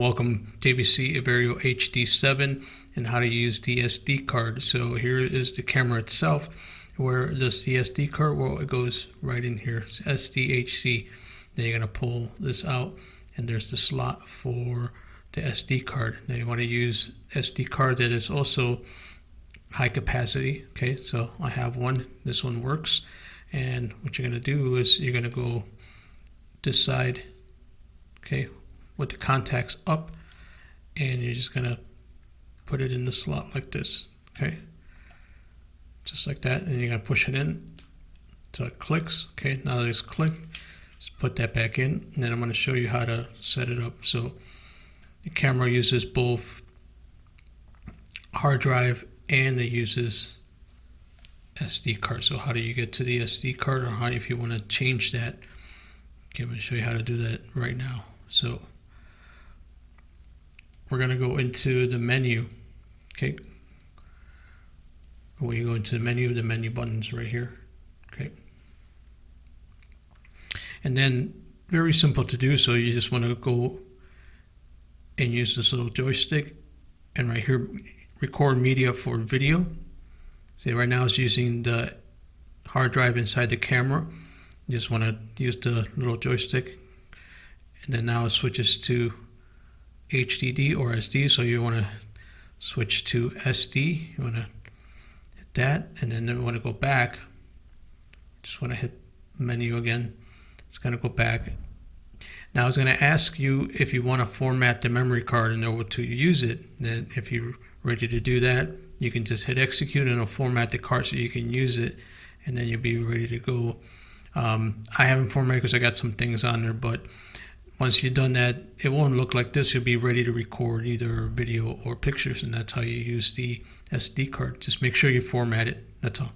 Welcome JVC Everio HD7 and how to use the SD card. So here is the camera itself. Where does the SD card? Well, it goes right in here. It's SDHC. Then you're going to pull this out and there's the slot for the SD card. Now you want to use SD card that is also high capacity. Okay, so I have one. This one works. And what you're going to do is you're going to go this side. Okay, with the contacts up, and you're just gonna put it in the slot like this. Okay, just like that, and you're gonna push it in so it clicks. Okay, now just click, just put that back in, and then I'm going to show you how to set it up. So the camera uses both hard drive and it uses SD card. So how do you get to the SD card, or how, if you want to change that? Okay, I'm going to show you how to do that right now. So we're going to go into the menu. Okay, when you go into the menu button's right here. Okay, and then very simple to do. So you just want to go and use this little joystick, and right here, record media for video. See, right now it's using the hard drive inside the camera. You just want to use the little joystick, and then now it switches to HDD or SD. So you want to switch to SD. You want to hit that, and then you want to go back. Just want to hit menu again. It's going to go back. Now it's going to ask you if you want to format the memory card in order to use it. Then if you're ready to do that, you can just hit execute and it'll format the card so you can use it, and then you'll be ready to go. I haven't formatted because I got some things on there, but once you've done that, it won't look like this. You'll be ready to record either video or pictures, and that's how you use the SD card. Just make sure you format it. That's all.